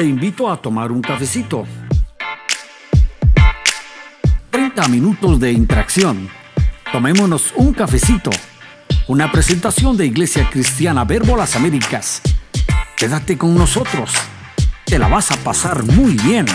Te invito a tomar un cafecito. 30 minutos de interacción. Tomémonos un cafecito. Una presentación de Iglesia Cristiana Verbo Las Américas. Quédate con nosotros. Te la vas a pasar muy bien.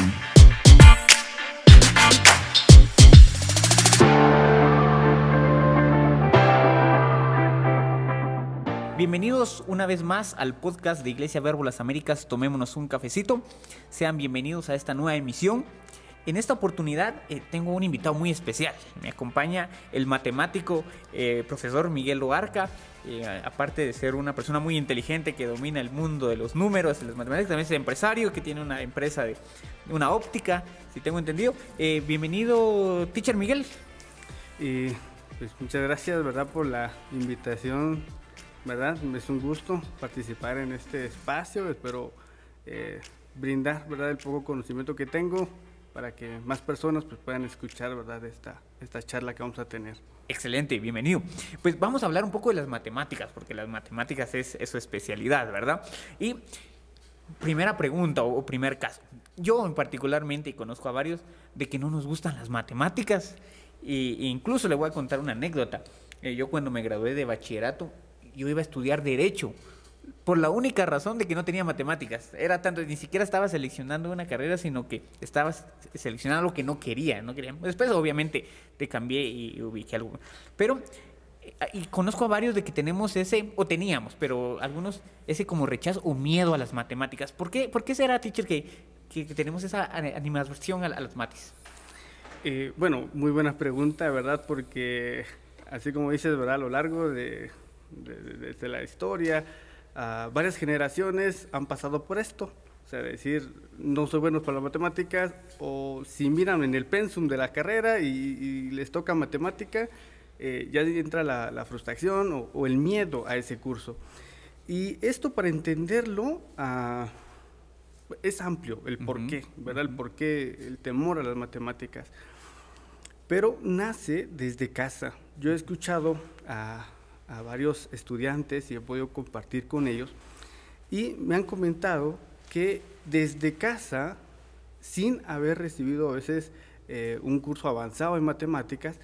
Bienvenidos una vez más al podcast de Iglesia Verbo Las Américas, Tomémonos un cafecito. Sean bienvenidos a esta nueva emisión. En esta oportunidad tengo un invitado muy especial. Me acompaña el matemático profesor Miguel Loarca. Aparte de ser una persona muy inteligente que domina el mundo de los números, de las matemáticas, también es empresario que tiene una empresa de una óptica, si tengo entendido. Bienvenido, teacher Miguel. Pues muchas gracias, ¿verdad?, por la invitación. ¿Verdad? Es un gusto participar en este espacio. Espero brindar, ¿verdad?, el poco conocimiento que tengo para que más personas pues, puedan escuchar, ¿verdad?, esta charla que vamos a tener. Excelente, bienvenido. Pues vamos a hablar un poco de las matemáticas, porque las matemáticas es su especialidad, ¿verdad? Y primera pregunta o primer caso. Yo en particularmente, y conozco a varios, de que no nos gustan las matemáticas. E incluso le voy a contar una anécdota. Yo cuando me gradué de bachillerato, yo iba a estudiar Derecho, por la única razón de que no tenía matemáticas. Era tanto, ni siquiera estaba seleccionando una carrera, sino que estaba seleccionando lo que no quería. Después, obviamente, te cambié y ubiqué algo. Pero, y conozco a varios de que tenemos o teníamos, pero algunos, ese como rechazo o miedo a las matemáticas. ¿Por qué será, teacher, que tenemos esa animación a las mates? Bueno, muy buena pregunta, ¿verdad? Porque, así como dices, ¿verdad?, a lo largo de la historia, varias generaciones han pasado por esto. O sea, decir, no soy bueno para las matemáticas, o si miran en el pensum de la carrera y les toca matemática, ya entra la frustración o el miedo a ese curso. Y esto, para entenderlo, es amplio el porqué, ¿verdad? El porqué, el temor a las matemáticas. Pero nace desde casa. Yo he escuchado a varios estudiantes y he podido compartir con ellos, y me han comentado que desde casa, sin haber recibido a veces un curso avanzado en matemáticas,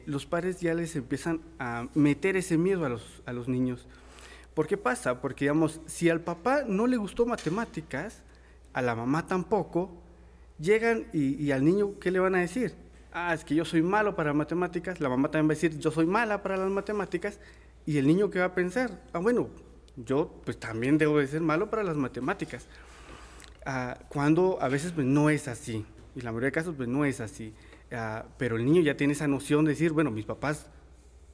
los padres ya les empiezan a meter ese miedo a los niños. ¿Por qué pasa? Porque, digamos, si al papá no le gustó matemáticas, a la mamá tampoco, llegan y al niño, ¿qué le van a decir? Es que yo soy malo para matemáticas. La mamá también va a decir, yo soy mala para las matemáticas. Y el niño, ¿qué va a pensar? Bueno, yo pues también debo de ser malo para las matemáticas. Cuando a veces pues no es así, y la mayoría de casos pues no es así. Pero el niño ya tiene esa noción de decir, bueno, mis papás,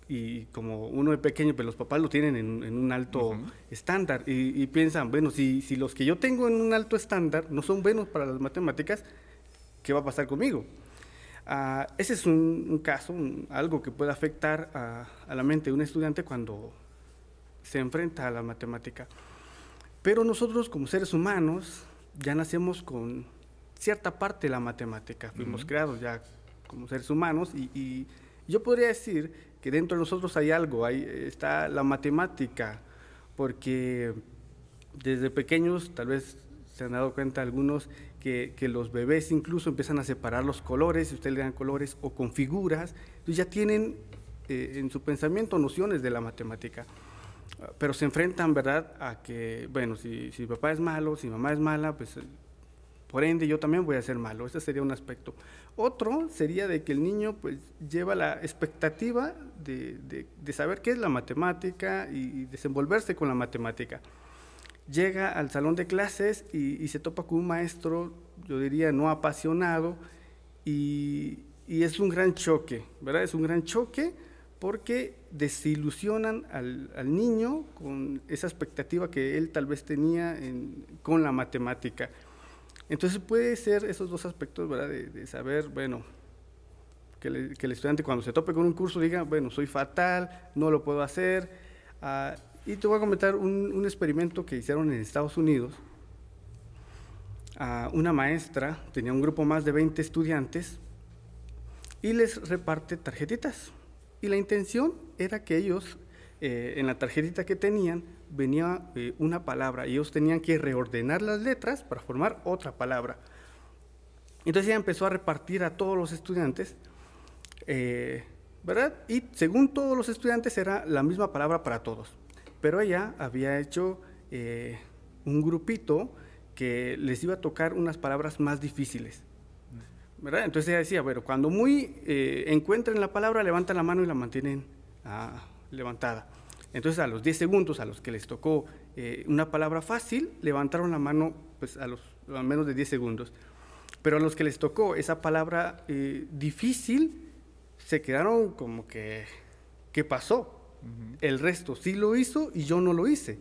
y como uno de pequeño, pues los papás lo tienen en un alto estándar, y piensan, bueno, si los que yo tengo en un alto estándar no son buenos para las matemáticas, ¿qué va a pasar conmigo? Ese es un caso, algo que puede afectar a la mente de un estudiante cuando se enfrenta a la matemática. Pero nosotros, como seres humanos, ya nacemos con cierta parte de la matemática. Fuimos creados ya como seres humanos, y yo podría decir que dentro de nosotros hay algo, está la matemática, porque desde pequeños, tal vez se han dado cuenta algunos, que los bebés incluso empiezan a separar los colores, si ustedes le dan colores o con figuras, entonces ya tienen en su pensamiento nociones de la matemática. Pero se enfrentan, ¿verdad?, a que, bueno, si papá es malo, si mamá es mala, pues por ende yo también voy a ser malo. Ese sería un aspecto. Otro sería de que el niño pues lleva la expectativa de saber qué es la matemática y desenvolverse con la matemática. Llega al salón de clases y se topa con un maestro, yo diría, no apasionado, y es un gran choque, ¿verdad? Es un gran choque porque desilusionan al niño con esa expectativa que él tal vez tenía con la matemática. Entonces puede ser esos dos aspectos, ¿verdad? De saber, bueno, que el estudiante cuando se tope con un curso diga, bueno, soy fatal, no lo puedo hacer. Y te voy a comentar un experimento que hicieron en Estados Unidos. Una maestra tenía un grupo más de 20 estudiantes y les reparte tarjetitas. Y la intención era que ellos en la tarjetita que tenían venía una palabra y ellos tenían que reordenar las letras para formar otra palabra. Entonces ella empezó a repartir a todos los estudiantes, ¿verdad? Y según todos los estudiantes era la misma palabra para todos, pero ella había hecho un grupito que les iba a tocar unas palabras más difíciles, ¿verdad? Entonces ella decía, bueno, cuando encuentren la palabra, levantan la mano y la mantienen levantada. Entonces a los 10 segundos, a los que les tocó una palabra fácil, levantaron la mano pues, a menos de 10 segundos. Pero a los que les tocó esa palabra difícil, se quedaron como que, ¿qué pasó? El resto sí lo hizo y yo no lo hice,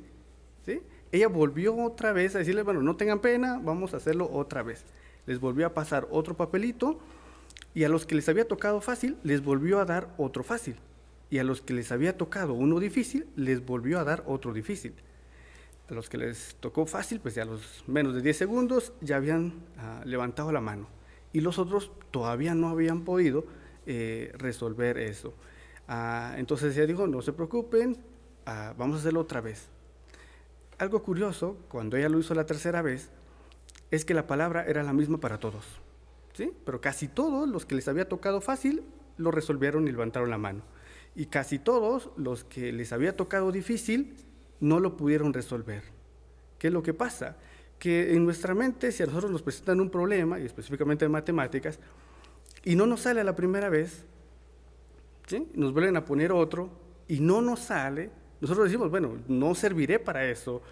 ¿sí? Ella volvió otra vez a decirles, bueno, no tengan pena, vamos a hacerlo otra vez. Les volvió a pasar otro papelito y a los que les había tocado fácil, les volvió a dar otro fácil. Y a los que les había tocado uno difícil, les volvió a dar otro difícil. A los que les tocó fácil, pues ya a los menos de 10 segundos ya habían levantado la mano. Y los otros todavía no habían podido resolver eso. Entonces ella dijo, no se preocupen, vamos a hacerlo otra vez. Algo curioso, cuando ella lo hizo la tercera vez, es que la palabra era la misma para todos, ¿sí? Pero casi todos los que les había tocado fácil, lo resolvieron y levantaron la mano. Y casi todos los que les había tocado difícil, no lo pudieron resolver. ¿Qué es lo que pasa? Que en nuestra mente, si a nosotros nos presentan un problema, y específicamente en matemáticas, y no nos sale a la primera vez, ¿sí? Nos vuelven a poner otro, y no nos sale, nosotros decimos, bueno, no serviré para eso,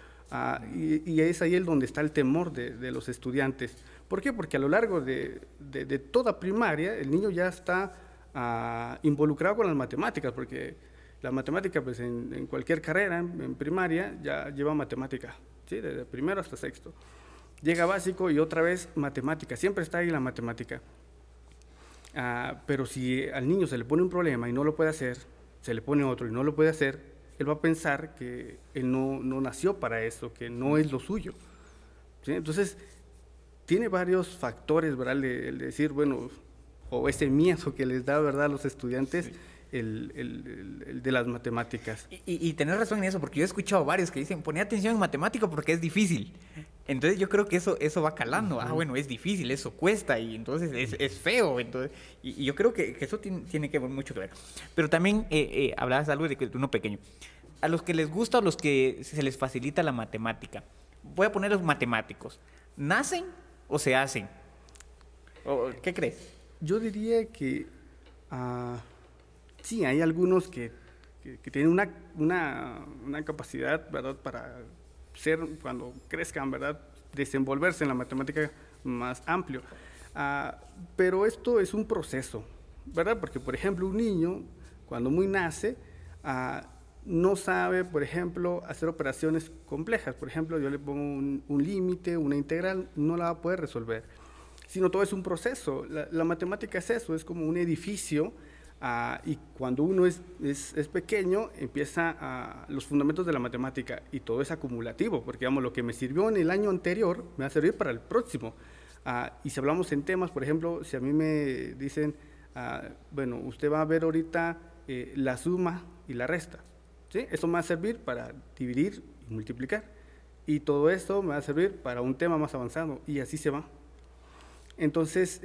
y es ahí donde está el temor de los estudiantes. ¿Por qué? Porque a lo largo de toda primaria, el niño ya está involucrado con las matemáticas, porque la matemática, pues en cualquier carrera, en primaria, ya lleva matemática, ¿sí? Desde primero hasta sexto. Llega básico y otra vez matemática, siempre está ahí la matemática. Pero si al niño se le pone un problema y no lo puede hacer, se le pone otro y no lo puede hacer, él va a pensar que él no nació para eso, que no es lo suyo, ¿sí? Entonces, tiene varios factores, ¿verdad? El decir, bueno, o ese miedo que les da, ¿verdad?, a los estudiantes, sí. El de las matemáticas. Y tenés razón en eso, porque yo he escuchado varios que dicen, poné atención en matemática porque es difícil. Entonces yo creo que eso va calando. Bueno, es difícil, eso cuesta y entonces es feo. Entonces, y yo creo que eso tiene que ver mucho que ver. Pero también hablabas algo de uno pequeño. A los que les gusta o los que se les facilita la matemática, voy a poner los matemáticos, ¿nacen o se hacen? ¿Qué crees? Yo diría que sí, hay algunos que tienen una capacidad, ¿verdad?, para ser, cuando crezcan, ¿verdad?, desenvolverse en la matemática más amplio. Pero esto es un proceso, ¿verdad? Porque, por ejemplo, un niño, cuando muy nace, no sabe, por ejemplo, hacer operaciones complejas. Por ejemplo, yo le pongo un límite, una integral, no la va a poder resolver. Sino todo es un proceso. La matemática es eso, es como un edificio. Y cuando uno es pequeño, empieza los fundamentos de la matemática y todo es acumulativo, porque digamos, lo que me sirvió en el año anterior me va a servir para el próximo. Y si hablamos en temas, por ejemplo, si a mí me dicen, bueno, usted va a ver ahorita la suma y la resta, ¿sí? Eso me va a servir para dividir y multiplicar, y todo esto me va a servir para un tema más avanzado, y así se va. Entonces,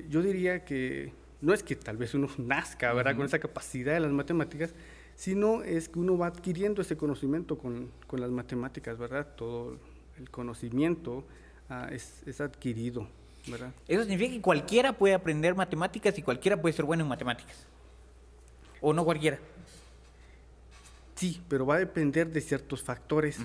yo diría que no es que tal vez uno nazca, ¿verdad?, con esa capacidad de las matemáticas, sino es que uno va adquiriendo ese conocimiento con las matemáticas, ¿verdad? Todo el conocimiento es adquirido, ¿verdad? Eso significa que cualquiera puede aprender matemáticas y cualquiera puede ser bueno en matemáticas. ¿O no cualquiera? Sí, pero va a depender de ciertos factores.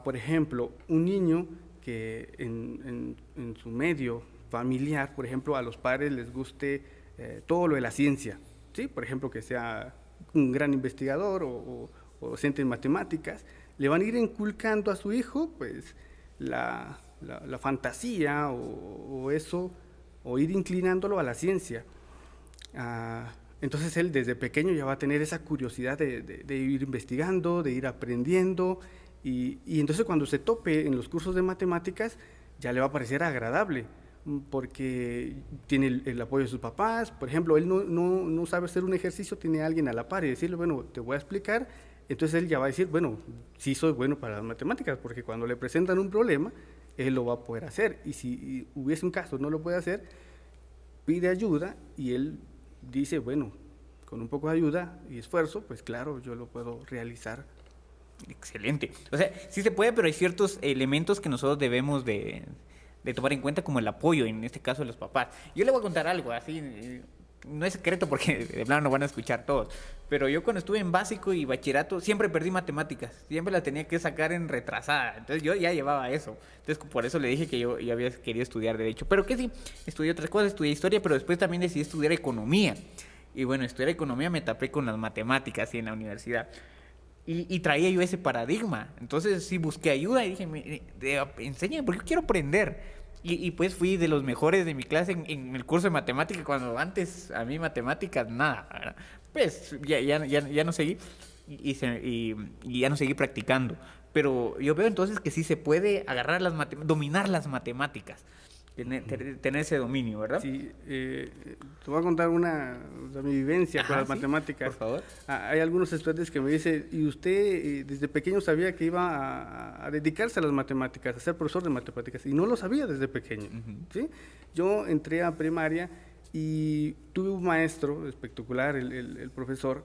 Por ejemplo, un niño que en su medio familiar, por ejemplo, a los padres les guste todo lo de la ciencia, ¿sí? Por ejemplo, que sea un gran investigador o docente en matemáticas, le van a ir inculcando a su hijo pues la fantasía o eso, o ir inclinándolo a la ciencia. Entonces él desde pequeño ya va a tener esa curiosidad de ir investigando, de ir aprendiendo, y entonces cuando se tope en los cursos de matemáticas ya le va a parecer agradable, porque tiene el apoyo de sus papás. Por ejemplo, él no sabe hacer un ejercicio, tiene a alguien a la par y decirle, bueno, te voy a explicar entonces él ya va a decir, bueno, sí soy bueno para las matemáticas, porque cuando le presentan un problema, él lo va a poder hacer. Y si hubiese un caso no lo puede hacer, pide ayuda y él dice, bueno, con un poco de ayuda y esfuerzo, pues claro, yo lo puedo realizar. Excelente. O sea, sí se puede, pero hay ciertos elementos que nosotros debemos de tomar en cuenta, como el apoyo, en este caso de los papás. Yo le voy a contar algo, así, no es secreto porque de plano no van a escuchar todos, pero yo cuando estuve en básico y bachillerato siempre perdí matemáticas, siempre la tenía que sacar en retrasada, entonces yo ya llevaba eso, entonces por eso le dije que yo había querido estudiar Derecho, pero que sí, estudié otras cosas, estudié Historia, pero después también decidí estudiar Economía, y bueno, estudiar Economía me tapé con las matemáticas y en la universidad. Y traía yo ese paradigma. Entonces sí busqué ayuda y dije, enséñame, porque yo quiero aprender. Y pues fui de los mejores de mi clase en el curso de matemáticas, cuando antes a mí matemáticas nada, ¿verdad? Pues ya no seguí y ya no seguí practicando. Pero yo veo entonces que sí se puede agarrar dominar las matemáticas. Tener ese dominio, ¿verdad? Sí, te voy a contar de mi vivencia con las matemáticas. Por favor. Hay algunos estudiantes que me dicen, ¿y usted desde pequeño sabía que iba a dedicarse a las matemáticas, a ser profesor de matemáticas? Y no lo sabía desde pequeño, ¿sí? Yo entré a primaria y tuve un maestro espectacular, el profesor,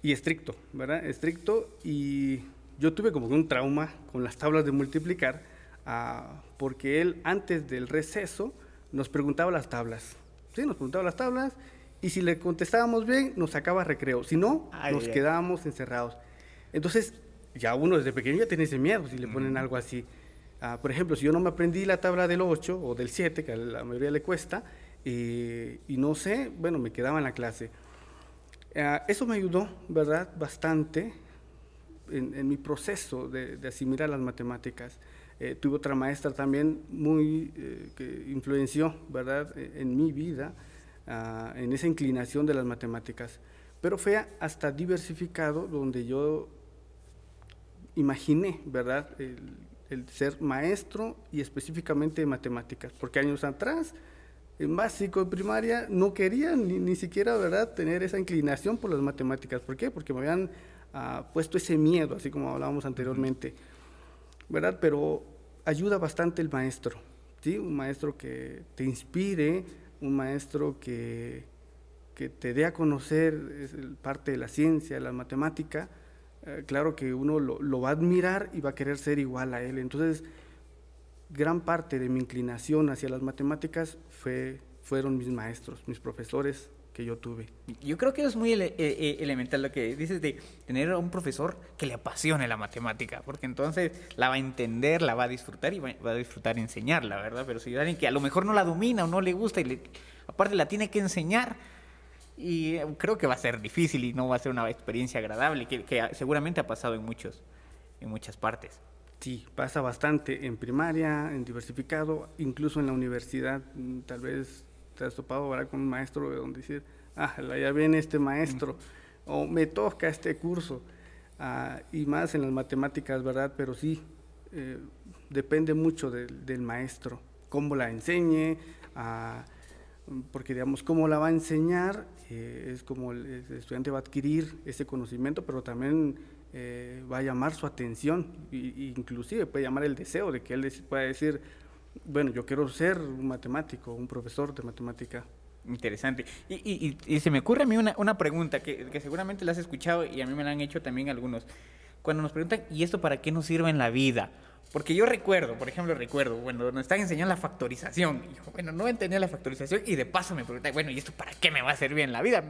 y estricto, ¿verdad? Estricto, y yo tuve como un trauma con las tablas de multiplicar, porque él antes del receso nos preguntaba las tablas, ¿sí? Nos preguntaba las tablas y si le contestábamos bien nos sacaba recreo, si no nos quedábamos encerrados. Entonces ya uno desde pequeño ya tiene ese miedo si le ponen algo así. Por ejemplo, si yo no me aprendí la tabla del 8 o del 7, que a la mayoría le cuesta, y no sé, bueno, me quedaba en la clase. Eso me ayudó, ¿verdad?, bastante en mi proceso de asimilar las matemáticas. Tuve otra maestra también que influenció, ¿verdad?, en mi vida, en esa inclinación de las matemáticas. Pero fue hasta diversificado donde yo imaginé, ¿verdad?, el ser maestro y específicamente de matemáticas. Porque años atrás, en básico, en primaria, no quería ni siquiera, ¿verdad?, tener esa inclinación por las matemáticas. ¿Por qué? Porque me habían puesto ese miedo, así como hablábamos anteriormente, ¿verdad? Pero ayuda bastante el maestro, ¿sí? Un maestro que te inspire, un maestro que te dé a conocer parte de la ciencia, de la matemática. Claro que uno lo va a admirar y va a querer ser igual a él. Entonces, gran parte de mi inclinación hacia las matemáticas fueron mis maestros, mis profesores que yo tuve. Yo creo que es muy elemental lo que dices de tener a un profesor que le apasione la matemática, porque entonces la va a entender, la va a disfrutar y va a disfrutar enseñarla, ¿verdad? Pero si hay alguien que a lo mejor no la domina o no le gusta y aparte la tiene que enseñar, y creo que va a ser difícil y no va a ser una experiencia agradable, que seguramente ha pasado en muchas partes. Sí, pasa bastante en primaria, en diversificado, incluso en la universidad. Tal vez te has topado ahora con un maestro de donde decir, ya viene este maestro, o me toca este curso, y más en las matemáticas, ¿verdad? Pero sí, depende mucho del maestro, cómo la enseñe, porque digamos, cómo la va a enseñar, es como el estudiante va a adquirir ese conocimiento, pero también va a llamar su atención, inclusive puede llamar el deseo de que él pueda decir, bueno, yo quiero ser un matemático, un profesor de matemática. Interesante. Y se me ocurre a mí una pregunta que seguramente la has escuchado y a mí me la han hecho también algunos. Cuando nos preguntan, ¿y esto para qué nos sirve en la vida? Porque yo recuerdo, bueno, nos están enseñando la factorización. Y yo, bueno, no entendía la factorización y de paso me preguntan, bueno, ¿y esto para qué me va a servir en la vida?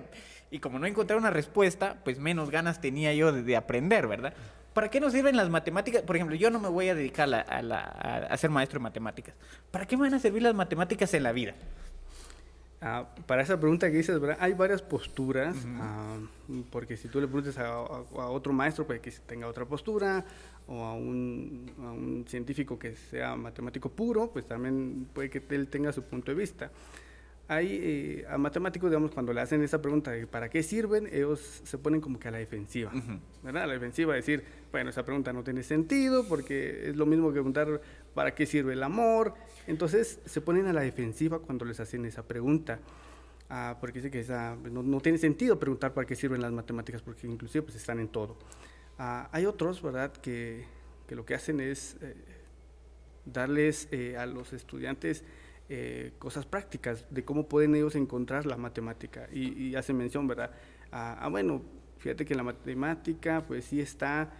Y como no encontré una respuesta, pues menos ganas tenía yo de aprender, ¿verdad? ¿Para qué nos sirven las matemáticas? Por ejemplo, yo no me voy a dedicar a ser maestro de matemáticas. ¿Para qué me van a servir las matemáticas en la vida? Para esa pregunta que dices, ¿verdad?, hay varias posturas, porque si tú le preguntas a otro maestro, puede que tenga otra postura, o a un científico que sea matemático puro, pues también puede que él tenga su punto de vista. Hay a matemáticos, digamos, cuando le hacen esa pregunta de ¿para qué sirven?, ellos se ponen como que a la defensiva, ¿verdad? A la defensiva, decir, bueno, esa pregunta no tiene sentido, porque es lo mismo que preguntar ¿para qué sirve el amor? Entonces se ponen a la defensiva cuando les hacen esa pregunta, porque dice que no tiene sentido preguntar para qué sirven las matemáticas, porque inclusive pues están en todo. Hay otros, ¿verdad?, que lo que hacen es darles a los estudiantes cosas prácticas de cómo pueden ellos encontrar la matemática, y hacen mención, ¿verdad? Bueno, fíjate que la matemática pues sí está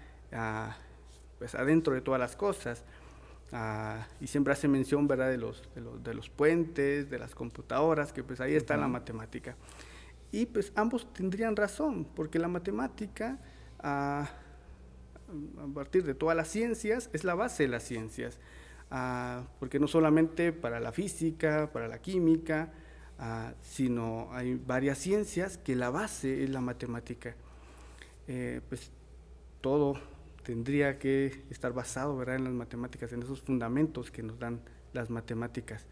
pues adentro de todas las cosas, y siempre hace mención, ¿verdad?, de los puentes, de las computadoras, que pues ahí está la matemática. Y pues ambos tendrían razón, porque la matemática, a partir de todas las ciencias, es la base de las ciencias, porque no solamente para la física, para la química, sino hay varias ciencias que la base es la matemática. Pues todo tendría que estar basado, ¿verdad?, en las matemáticas, en esos fundamentos que nos dan las matemáticas.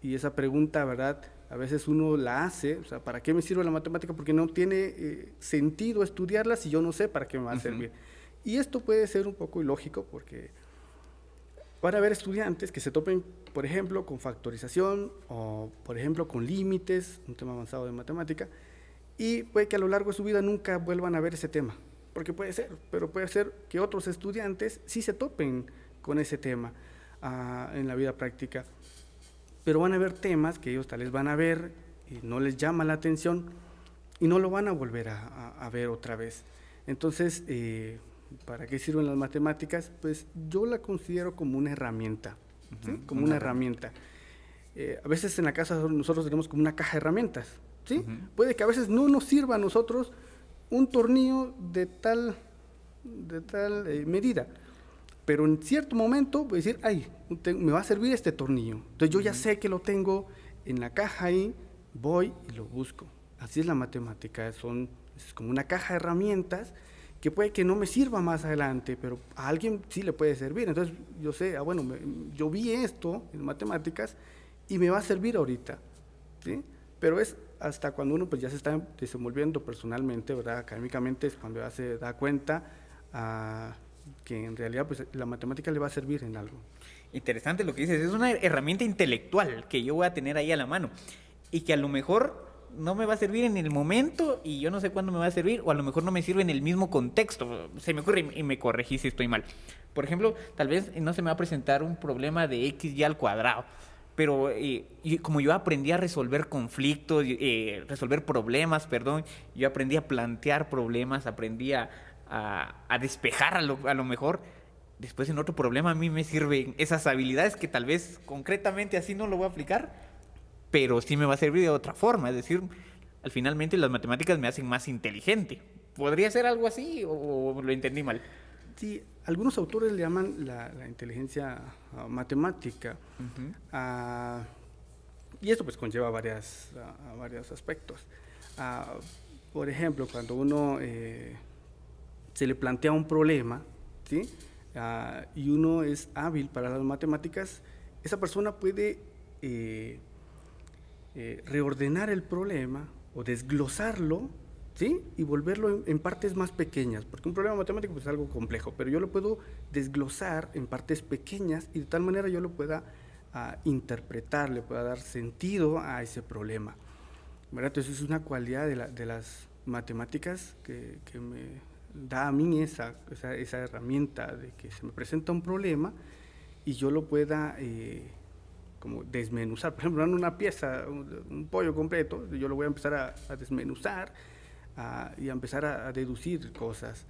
Y esa pregunta, ¿verdad?, a veces uno la hace, o sea, ¿para qué me sirve la matemática? Porque no tiene sentido estudiarla si yo no sé para qué me va a servir. Y esto puede ser un poco ilógico, porque van a haber estudiantes que se topen, por ejemplo, con factorización, o por ejemplo con límites, un tema avanzado de matemática, y puede que a lo largo de su vida nunca vuelvan a ver ese tema, porque puede ser, pero puede ser que otros estudiantes sí se topen con ese tema en la vida práctica, pero van a haber temas que ellos tal vez van a ver y no les llama la atención y no lo van a volver a ver otra vez. Entonces, ¿para qué sirven las matemáticas? Pues yo la considero como una herramienta, ¿sí? Como una herramienta. A veces en la casa nosotros tenemos como una caja de herramientas, ¿sí? Puede que a veces no nos sirva a nosotros un tornillo de tal medida, pero en cierto momento voy a decir, ay, me va a servir este tornillo. Entonces yo ya sé que lo tengo en la caja ahí, voy y lo busco. Así es la matemática, es como una caja de herramientas que puede que no me sirva más adelante, pero a alguien sí le puede servir. Entonces yo sé, bueno, yo vi esto en matemáticas y me va a servir ahorita, ¿sí? Pero es hasta cuando uno pues ya se está desenvolviendo personalmente, ¿verdad?, académicamente, es cuando ya se da cuenta que en realidad pues la matemática le va a servir en algo. Interesante lo que dices, es una herramienta intelectual que yo voy a tener ahí a la mano y que a lo mejor no me va a servir en el momento y yo no sé cuándo me va a servir, o a lo mejor no me sirve en el mismo contexto. Se me ocurre, y me corregí si estoy mal. Por ejemplo, tal vez no se me va a presentar un problema de XY al cuadrado, pero como yo aprendí a resolver conflictos, resolver problemas, perdón, yo aprendí a plantear problemas, aprendí a despejar a lo mejor. Después en otro problema a mí me sirven esas habilidades que tal vez concretamente así no lo voy a aplicar, pero sí me va a servir de otra forma. Es decir, al finalmente las matemáticas me hacen más inteligente. ¿Podría ser algo así o lo entendí mal? Sí, algunos autores le llaman la inteligencia matemática, y esto pues conlleva varios aspectos. Por ejemplo, cuando uno se le plantea un problema, ¿sí?, y uno es hábil para las matemáticas, esa persona puede reordenar el problema o desglosarlo, ¿sí?, y volverlo en partes más pequeñas, porque un problema matemático pues, es algo complejo, pero yo lo puedo desglosar en partes pequeñas y de tal manera yo lo pueda interpretar, le pueda dar sentido a ese problema, ¿verdad? Entonces es una cualidad de las matemáticas que me da a mí esa herramienta de que se me presenta un problema y yo lo pueda como desmenuzar. Por ejemplo, en una pieza, un pollo completo, yo lo voy a empezar a desmenuzar y a empezar a deducir cosas.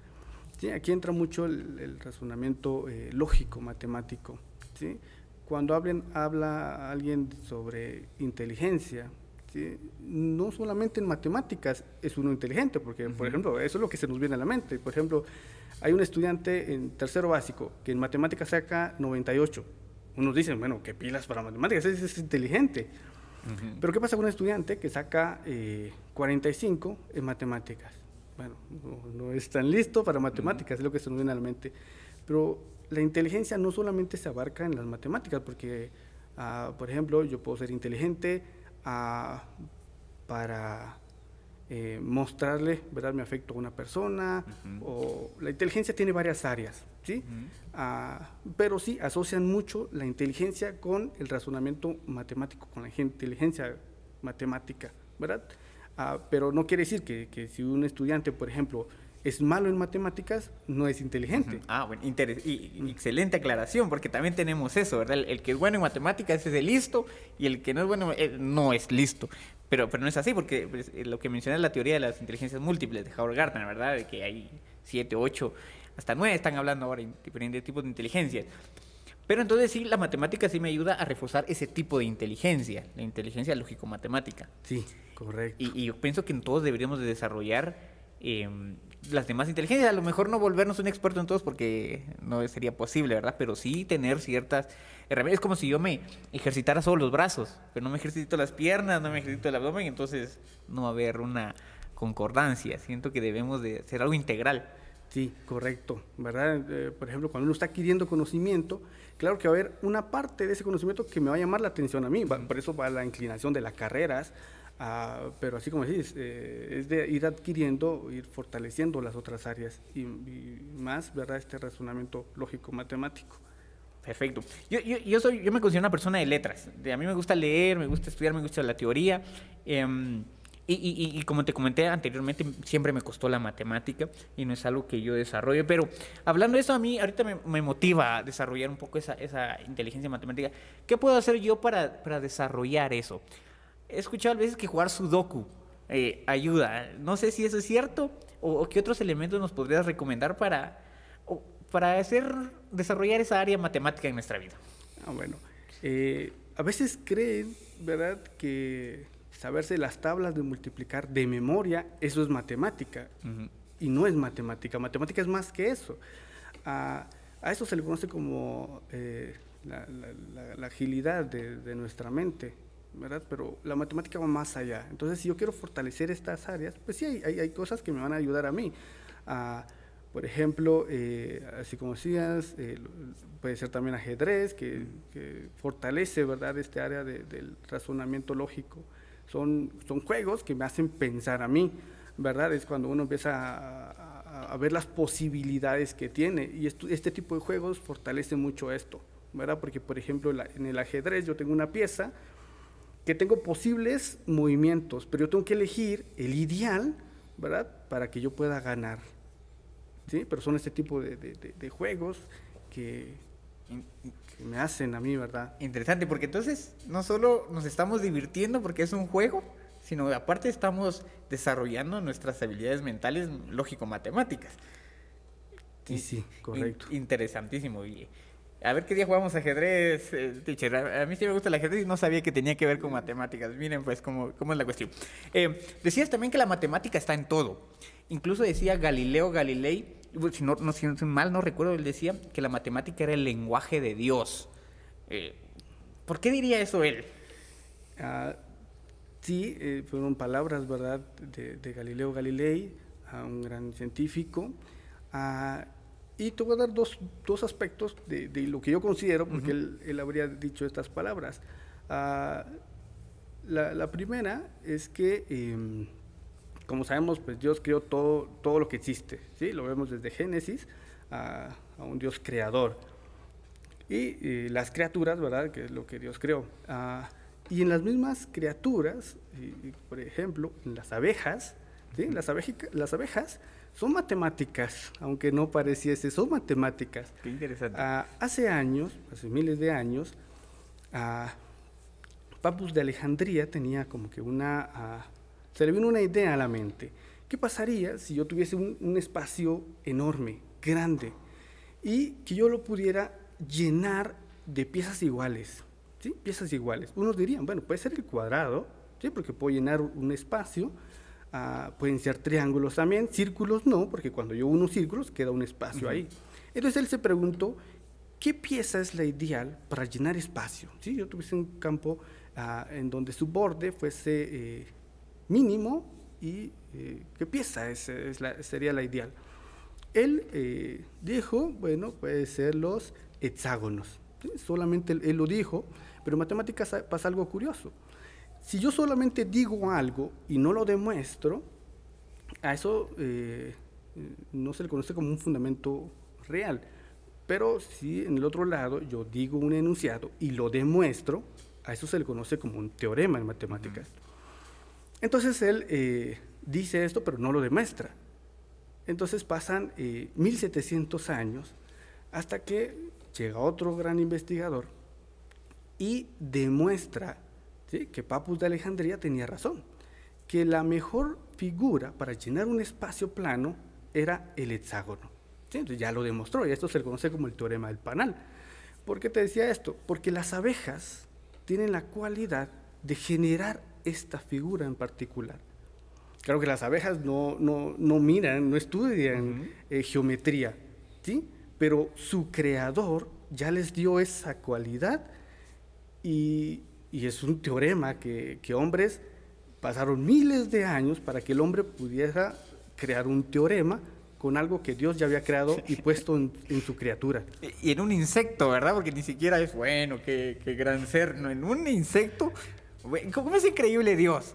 ¿Sí? Aquí entra mucho el razonamiento lógico, matemático, ¿sí? Cuando habla alguien sobre inteligencia, ¿sí?, no solamente en matemáticas es uno inteligente, porque, por ejemplo, eso es lo que se nos viene a la mente. Por ejemplo, hay un estudiante en tercero básico que en matemáticas saca 98. Unos dicen, bueno, qué pilas para matemáticas, es inteligente. Pero ¿qué pasa con un estudiante que saca 45 en matemáticas? Bueno, no es tan listo para matemáticas, es lo que se nos viene a la mente. Pero la inteligencia no solamente se abarca en las matemáticas, porque, por ejemplo, yo puedo ser inteligente para mostrarle, ¿verdad?, mi afecto a una persona, o la inteligencia tiene varias áreas, ¿sí? Pero sí asocian mucho la inteligencia con el razonamiento matemático, con la inteligencia matemática, ¿verdad? Pero no quiere decir que si un estudiante, por ejemplo, es malo en matemáticas, no es inteligente. Ah, bueno, excelente aclaración, porque también tenemos eso, ¿verdad? El que es bueno en matemáticas es el listo y el que no es bueno no es listo. Pero no es así, porque pues, lo que menciona es la teoría de las inteligencias múltiples de Howard Gardner, ¿verdad? De que hay 7, 8, hasta 9 están hablando ahora de diferentes tipos de inteligencia. Pero entonces sí, la matemática sí me ayuda a reforzar ese tipo de inteligencia, la inteligencia lógico-matemática. Sí, correcto. Y yo pienso que todos deberíamos de desarrollar las demás inteligencias. A lo mejor no volvernos un experto en todos porque no sería posible, ¿verdad? Pero sí tener ciertas herramientas. Es como si yo me ejercitara solo los brazos, pero no me ejercito las piernas, no me ejercito el abdomen, entonces no va a haber una concordancia. Siento que debemos de hacer algo integral. Sí, correcto, ¿verdad? Por ejemplo, cuando uno está adquiriendo conocimiento, claro que va a haber una parte de ese conocimiento que me va a llamar la atención a mí, por eso va la inclinación de las carreras, pero así como decís, es de ir adquiriendo, ir fortaleciendo las otras áreas y más, ¿verdad? Este razonamiento lógico-matemático. Perfecto. Yo me considero una persona de letras. A mí me gusta leer, me gusta estudiar, me gusta la teoría. Y como te comenté anteriormente, siempre me costó la matemática y no es algo que yo desarrollo. Pero hablando de eso, a mí ahorita me motiva a desarrollar un poco esa inteligencia matemática. ¿Qué puedo hacer yo para desarrollar eso? He escuchado a veces que jugar Sudoku ayuda. No sé si eso es cierto o qué otros elementos nos podrías recomendar para desarrollar esa área matemática en nuestra vida. Bueno, a veces creen, ¿verdad?, que saberse las tablas de multiplicar de memoria, eso es matemática. Uh-huh. Y no es matemática. Matemática es más que eso. A eso se le conoce como la agilidad de nuestra mente, ¿verdad? Pero la matemática va más allá. Entonces, si yo quiero fortalecer estas áreas, pues sí, hay cosas que me van a ayudar a mí. Por ejemplo, así como decías, puede ser también ajedrez, que fortalece, ¿verdad?, este área del razonamiento lógico. Son juegos que me hacen pensar a mí, ¿verdad? Es cuando uno empieza a ver las posibilidades que tiene, y este tipo de juegos fortalece mucho esto, ¿verdad? Porque, por ejemplo, en el ajedrez yo tengo una pieza que tengo posibles movimientos, pero yo tengo que elegir el ideal, ¿verdad?, para que yo pueda ganar. ¿Sí? Pero son este tipo de juegos que me hacen a mí, ¿verdad? Interesante, porque entonces no solo nos estamos divirtiendo porque es un juego, sino aparte estamos desarrollando nuestras habilidades mentales lógico-matemáticas. Sí, correcto. Interesantísimo. A ver qué día jugamos ajedrez, teacher. A mí sí me gusta el ajedrez y no sabía que tenía que ver con matemáticas. Miren pues cómo es la cuestión. Decías también que la matemática está en todo. Incluso decía Galileo Galilei, si mal no recuerdo, él decía que la matemática era el lenguaje de Dios. ¿Por qué diría eso él? Sí, fueron palabras, ¿verdad?, de Galileo Galilei, un gran científico. Y te voy a dar dos aspectos de lo que yo considero, porque uh-huh. él habría dicho estas palabras. La primera es que, como sabemos, pues Dios creó todo lo que existe, ¿sí? Lo vemos desde Génesis a un Dios creador. Y las criaturas, ¿verdad?, que es lo que Dios creó. Y en las mismas criaturas, por ejemplo, en las abejas, ¿sí? Las abejas son matemáticas, aunque no pareciese, son matemáticas. Qué interesante. Hace miles de años, Papus de Alejandría tenía como que se le vino una idea a la mente. ¿Qué pasaría si yo tuviese un espacio enorme, grande, y que yo lo pudiera llenar de piezas iguales? ¿Sí? Piezas iguales. Unos dirían, bueno, puede ser el cuadrado, ¿sí?, porque puedo llenar un espacio. Pueden ser triángulos también, círculos no, porque cuando yo uno círculos queda un espacio uh-huh. ahí. Entonces él se preguntó, ¿qué pieza es la ideal para llenar espacio? ¿Sí? Yo tuviese un campo en donde su borde fuese mínimo y ¿qué pieza sería la ideal? Él dijo, bueno, puede ser los hexágonos. ¿Sí? Solamente él lo dijo, pero en matemáticas pasa algo curioso. Si yo solamente digo algo y no lo demuestro, a eso no se le conoce como un fundamento real. Pero si en el otro lado yo digo un enunciado y lo demuestro, a eso se le conoce como un teorema en matemáticas. Entonces él dice esto, pero no lo demuestra. Entonces pasan 1700 años hasta que llega otro gran investigador y demuestra, ¿sí?, que Papus de Alejandría tenía razón, que la mejor figura para llenar un espacio plano era el hexágono. ¿Sí? Entonces ya lo demostró, y esto se le conoce como el teorema del panal. ¿Por qué te decía esto? Porque las abejas tienen la cualidad de generar esta figura en particular. Claro que las abejas no miran, no estudian geometría, ¿sí?, pero su creador ya les dio esa cualidad, y es un teorema que hombres pasaron miles de años para que el hombre pudiera crear un teorema con algo que Dios ya había creado y puesto en su criatura. Y en un insecto, ¿verdad? Porque ni siquiera es, bueno, qué gran ser, no, en un insecto. ¿Cómo es increíble Dios?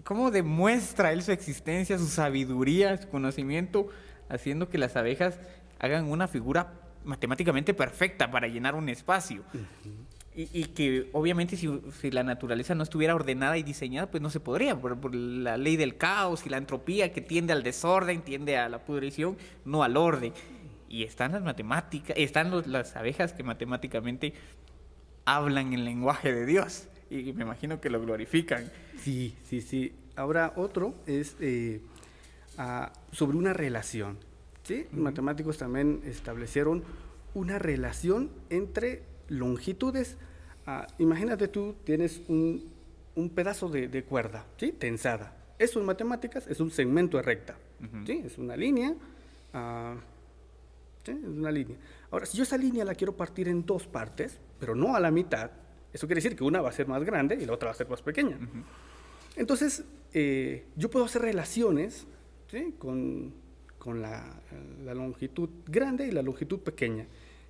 ¿Cómo demuestra Él su existencia, su sabiduría, su conocimiento, haciendo que las abejas hagan una figura matemáticamente perfecta para llenar un espacio? Y que obviamente si la naturaleza no estuviera ordenada y diseñada, pues no se podría, por la ley del caos y la entropía que tiende al desorden, tiende a la pudrición, no al orden. Y están las matemáticas, están las abejas que matemáticamente hablan el lenguaje de Dios, y me imagino que lo glorifican. Sí. Ahora otro es sobre una relación, ¿sí? Los matemáticos también establecieron una relación entre longitudes. Imagínate, tú tienes un pedazo de cuerda, ¿sí?, tensada. Eso en matemáticas es un segmento de recta, ¿sí?, es una línea. ¿Sí? Es una línea. Ahora, si yo esa línea la quiero partir en dos partes, pero no a la mitad, eso quiere decir que una va a ser más grande y la otra va a ser más pequeña. Entonces, yo puedo hacer relaciones, ¿sí?, con la longitud grande y la longitud pequeña.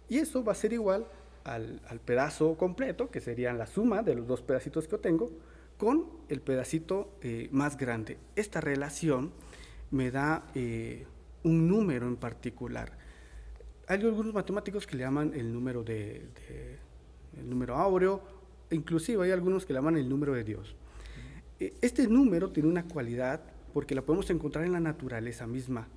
Y eso va a ser igual al pedazo completo, que serían la suma de los dos pedacitos que yo tengo, con el pedacito más grande. Esta relación me da un número en particular. Hay algunos matemáticos que le llaman el número el número áureo, inclusive hay algunos que le llaman el número de Dios. Este número tiene una cualidad porque la podemos encontrar en la naturaleza misma,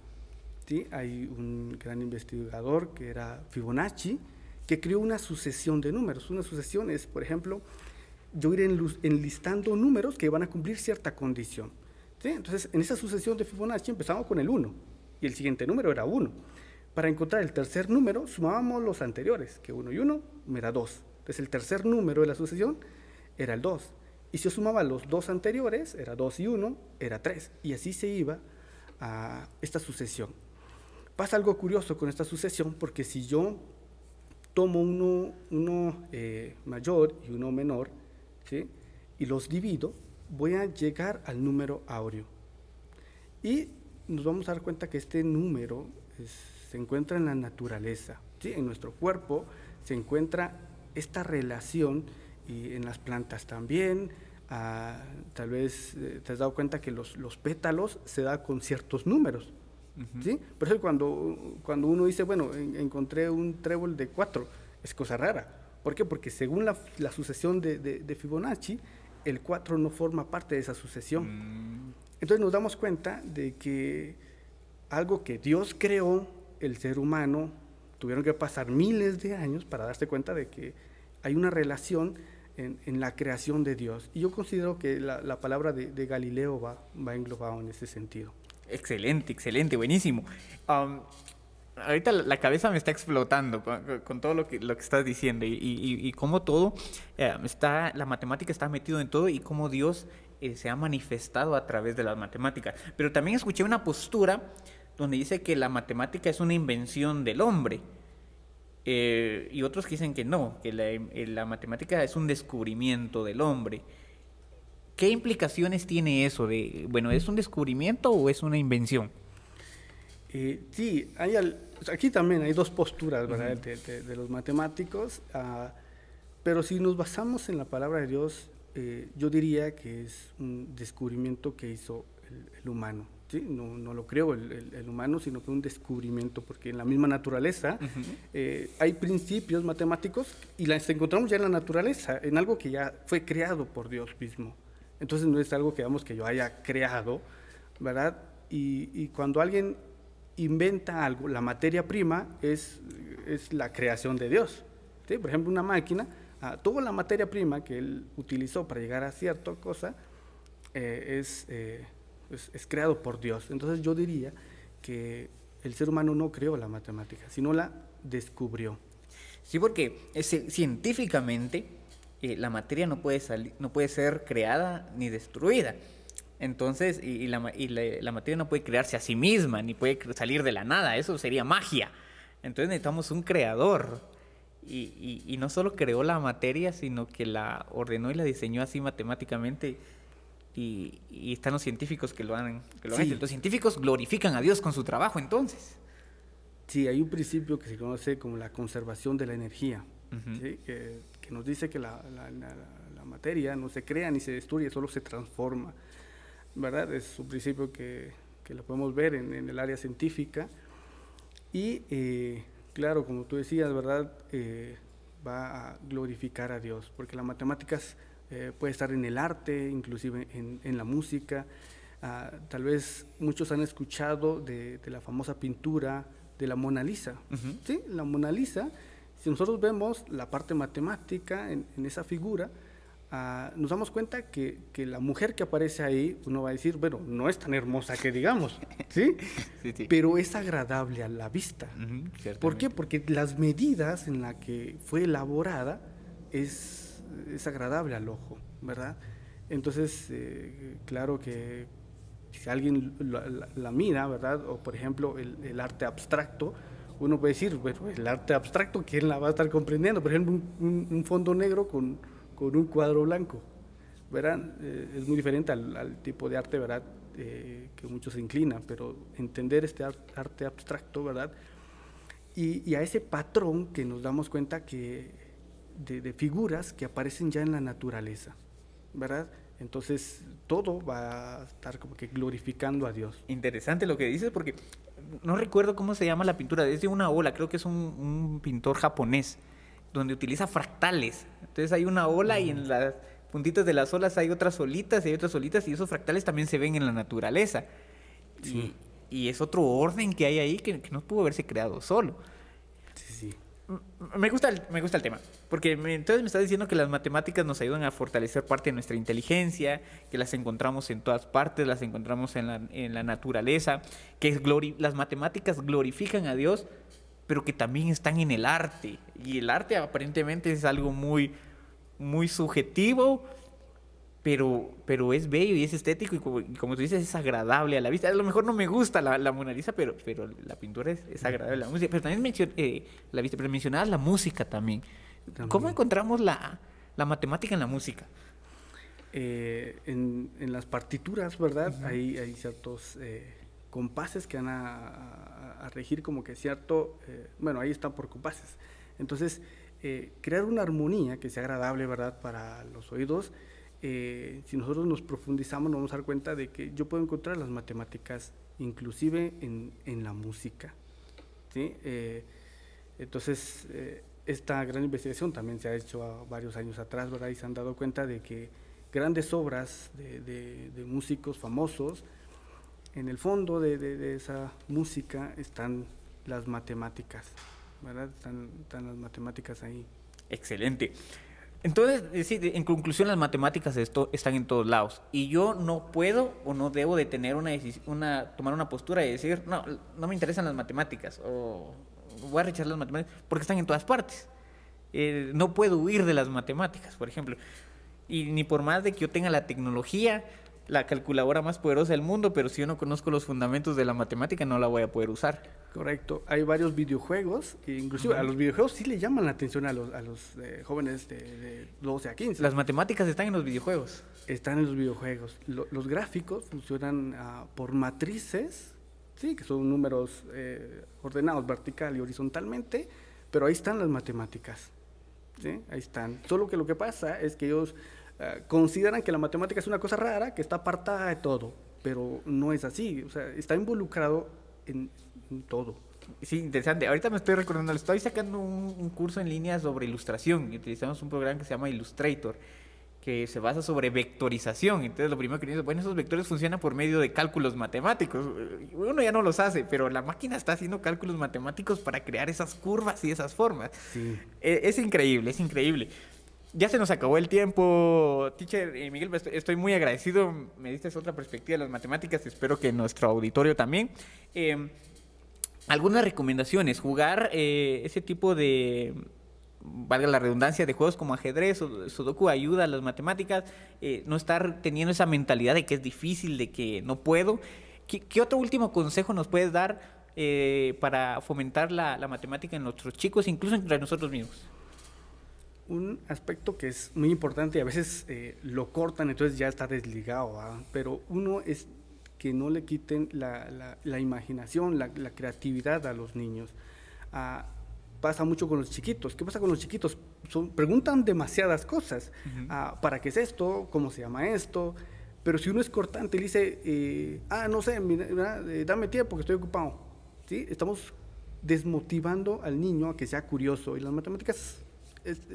¿sí? Hay un gran investigador que era Fibonacci, que creó una sucesión de números. Una sucesión es, por ejemplo, yo ir enlistando números que van a cumplir cierta condición, ¿sí? Entonces, en esa sucesión de Fibonacci empezamos con el 1, y el siguiente número era 1. Para encontrar el tercer número, sumábamos los anteriores, que 1 y 1 me da 2. Entonces, el tercer número de la sucesión era el 2. Y si yo sumaba los dos anteriores, era 2 y 1, era 3. Y así se iba a esta sucesión. Pasa algo curioso con esta sucesión, porque si yo tomo uno mayor y uno menor, ¿sí?, y los divido, voy a llegar al número áureo. Y nos vamos a dar cuenta que este número se encuentra en la naturaleza, ¿sí? En nuestro cuerpo se encuentra esta relación, y en las plantas también. Tal vez te has dado cuenta que los pétalos se dan con ciertos números. ¿Sí? Por eso cuando uno dice, bueno, encontré un trébol de 4, es cosa rara. ¿Por qué? Porque según la sucesión de Fibonacci, el 4 no forma parte de esa sucesión. Entonces nos damos cuenta de que algo que Dios creó, el ser humano, tuvieron que pasar miles de años para darse cuenta de que hay una relación en la creación de Dios. Y yo considero que la palabra de Galileo va englobado en ese sentido. Excelente, buenísimo. Ahorita la cabeza me está explotando con todo lo que estás diciendo, y cómo todo la matemática está metido en todo, y cómo Dios se ha manifestado a través de las matemáticas. Pero también escuché una postura donde dice que la matemática es una invención del hombre, y otros que dicen que no, que la matemática es un descubrimiento del hombre. ¿Qué implicaciones tiene eso? ¿Es un descubrimiento o es una invención? Sí, aquí también hay dos posturas, ¿verdad? de los matemáticos, pero si nos basamos en la palabra de Dios, yo diría que es un descubrimiento que hizo el humano, ¿sí? No lo creó el humano, sino que un descubrimiento, porque en la misma naturaleza hay principios matemáticos y las encontramos ya en la naturaleza, en algo que ya fue creado por Dios mismo. Entonces no es algo que yo haya creado, ¿verdad? Y cuando alguien inventa algo, la materia prima es la creación de Dios. ¿Sí? Por ejemplo, una máquina, toda la materia prima que él utilizó para llegar a cierta cosa es creado por Dios. Entonces yo diría que el ser humano no creó la matemática, sino la descubrió. Sí, porque científicamente la materia no puede ser creada ni destruida. Entonces, la materia no puede crearse a sí misma, ni puede salir de la nada. Eso sería magia. Entonces necesitamos un creador. Y no solo creó la materia, sino que la ordenó y la diseñó así matemáticamente. Y están los científicos que lo han hecho. Los científicos glorifican a Dios con su trabajo, entonces. Sí, hay un principio que se conoce como la conservación de la energía, ¿sí? que nos dice que la materia no se crea ni se destruye, solo se transforma, ¿verdad? Es un principio que lo podemos ver en el área científica. Y claro, como tú decías, ¿verdad? Va a glorificar a Dios, porque las matemáticas puede estar en el arte, inclusive en la música. Tal vez muchos han escuchado de la famosa pintura de la Mona Lisa. ¿Sí? La Mona Lisa, si nosotros vemos la parte matemática en esa figura, nos damos cuenta que la mujer que aparece ahí, uno va a decir, bueno, no es tan hermosa que digamos, ¿sí? Sí. Pero es agradable a la vista. ¿Por qué? Porque las medidas en las que fue elaborada es agradable al ojo, ¿verdad? Entonces, claro que si alguien la mira, ¿verdad? O por ejemplo el arte abstracto, uno puede decir, bueno, el arte abstracto, ¿quién la va a estar comprendiendo? Por ejemplo, un fondo negro con un cuadro blanco, ¿verdad? Es muy diferente al tipo de arte, ¿verdad? Que muchos se inclinan, pero entender este arte abstracto, ¿verdad? Y a ese patrón que nos damos cuenta que de figuras que aparecen ya en la naturaleza, ¿verdad? Entonces todo va a estar como que glorificando a Dios. Interesante lo que dices, porque no recuerdo cómo se llama la pintura, es de una ola, creo que es un pintor japonés, donde utiliza fractales. Entonces hay una ola y en las puntitas de las olas hay otras olitas y hay otras olitas, y esos fractales también se ven en la naturaleza. Sí. Y es otro orden que hay ahí que no pudo haberse creado solo. Sí. Me gusta el tema, porque entonces me estás diciendo que las matemáticas nos ayudan a fortalecer parte de nuestra inteligencia, que las encontramos en todas partes, las encontramos en la naturaleza, que las matemáticas glorifican a Dios, pero que también están en el arte, y el arte aparentemente es algo muy, muy subjetivo, pero es bello y es estético, y como tú dices, es agradable a la vista. A lo mejor no me gusta la Mona Lisa, pero la pintura es agradable a la música. Pero también la vista, pero mencionabas la música también. ¿Cómo encontramos la matemática en la música? En las partituras, ¿verdad? Hay ciertos compases que van a regir como que cierto, bueno, ahí están por compases. Entonces, crear una armonía que sea agradable, ¿verdad?, para los oídos. Si nosotros nos profundizamos, nos vamos a dar cuenta de que yo puedo encontrar las matemáticas inclusive en la música, ¿sí? Entonces, esta gran investigación también se ha hecho varios años atrás, ¿verdad? Y se han dado cuenta de que grandes obras de músicos famosos, en el fondo de esa música están las matemáticas, ¿verdad? Están las matemáticas ahí. Excelente. Entonces, sí, en conclusión, las matemáticas están en todos lados. Y yo no puedo o no debo de tener tomar una postura y decir, no me interesan las matemáticas, o voy a rechazar las matemáticas, porque están en todas partes. No puedo huir de las matemáticas, por ejemplo. Y ni por más de que yo tenga la tecnología, la calculadora más poderosa del mundo, pero si yo no conozco los fundamentos de la matemática, no la voy a poder usar. Correcto. Hay varios videojuegos, que inclusive a los videojuegos sí le llaman la atención a los jóvenes de 12 a 15. Las matemáticas están en los videojuegos. Están en los videojuegos. Los gráficos funcionan por matrices, sí, que son números ordenados vertical y horizontalmente, pero ahí están las matemáticas, ¿sí? Ahí están. Solo que lo que pasa es que ellos consideran que la matemática es una cosa rara, que está apartada de todo, pero no es así, o sea, está involucrado en todo. Sí, interesante. Ahorita me estoy recordando, estoy sacando un curso en línea sobre ilustración y utilizamos un programa que se llama Illustrator, que se basa sobre vectorización. Entonces lo primero que dice, bueno, esos vectores funcionan por medio de cálculos matemáticos. Uno ya no los hace, pero la máquina está haciendo cálculos matemáticos para crear esas curvas y esas formas. Sí. Es increíble, es increíble. Ya se nos acabó el tiempo, teacher. Miguel, estoy muy agradecido. Me diste otra perspectiva de las matemáticas. Espero que nuestro auditorio también. Algunas recomendaciones. Jugar ese tipo de, valga la redundancia, de juegos como ajedrez o sudoku ayuda a las matemáticas. No estar teniendo esa mentalidad de que es difícil, de que no puedo. ¿Qué otro último consejo nos puedes dar para fomentar la matemática en nuestros chicos, incluso entre nosotros mismos? Un aspecto que es muy importante y a veces lo cortan, entonces ya está desligado, ¿verdad? Pero uno es que no le quiten la imaginación, la creatividad a los niños. Pasa mucho con los chiquitos. ¿Qué pasa con los chiquitos? Preguntan demasiadas cosas. ¿Para qué es esto? ¿Cómo se llama esto? Pero si uno es cortante y le dice, no sé, mira, dame tiempo que estoy ocupado, ¿sí? Estamos desmotivando al niño a que sea curioso. Y las matemáticas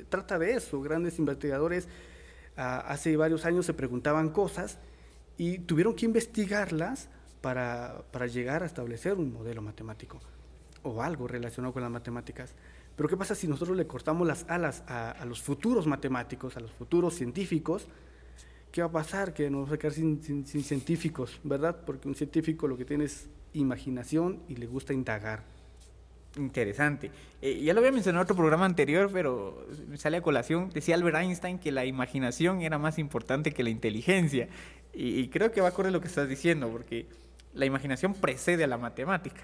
trata de eso. Grandes investigadores hace varios años se preguntaban cosas y tuvieron que investigarlas para llegar a establecer un modelo matemático o algo relacionado con las matemáticas. Pero ¿qué pasa si nosotros le cortamos las alas a los futuros matemáticos, a los futuros científicos? ¿Qué va a pasar? Que nos vamos a quedar sin científicos, ¿verdad? Porque un científico lo que tiene es imaginación y le gusta indagar. Interesante. Ya lo había mencionado en otro programa anterior, pero me sale a colación. Decía Albert Einstein que la imaginación era más importante que la inteligencia. Y creo que va acorde a lo que estás diciendo, porque la imaginación precede a la matemática.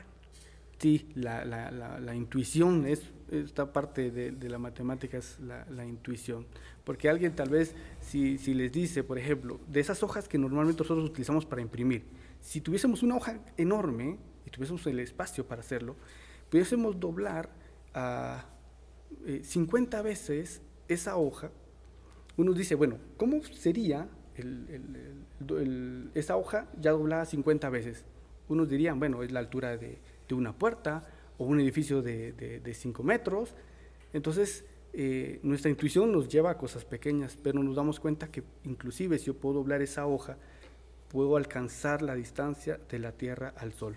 Sí, la intuición es esta parte de la matemática, es la intuición. Porque alguien tal vez, si les dice, por ejemplo, de esas hojas que normalmente nosotros utilizamos para imprimir, si tuviésemos una hoja enorme y tuviésemos el espacio para hacerlo, pudiésemos doblar 50 veces esa hoja. Uno dice, bueno, ¿cómo sería esa hoja ya doblada 50 veces? Unos dirían, bueno, es la altura de una puerta o un edificio de 5 metros. Entonces, nuestra intuición nos lleva a cosas pequeñas, pero nos damos cuenta que inclusive si yo puedo doblar esa hoja, puedo alcanzar la distancia de la Tierra al Sol.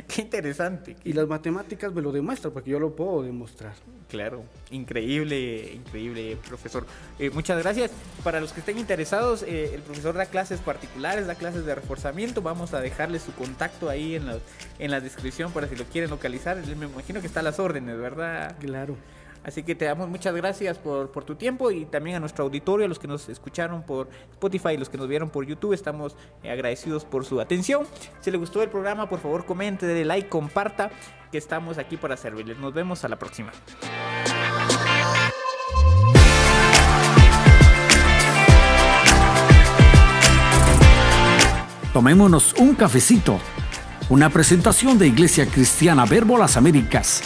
¡Qué interesante! Y las matemáticas me lo demuestran, porque yo lo puedo demostrar. Claro, increíble, increíble, profesor. Muchas gracias. Para los que estén interesados, el profesor da clases particulares, da clases de reforzamiento. Vamos a dejarle su contacto ahí en la descripción para si lo quieren localizar. Me imagino que está a las órdenes, ¿verdad? Claro. Así que te damos muchas gracias por tu tiempo, y también a nuestro auditorio, a los que nos escucharon por Spotify, los que nos vieron por YouTube. Estamos agradecidos por su atención. Si les gustó el programa, por favor comente, dele like, comparta, que estamos aquí para servirles. Nos vemos a la próxima. Tomémonos un cafecito. Una presentación de Iglesia Cristiana Verbo Las Américas.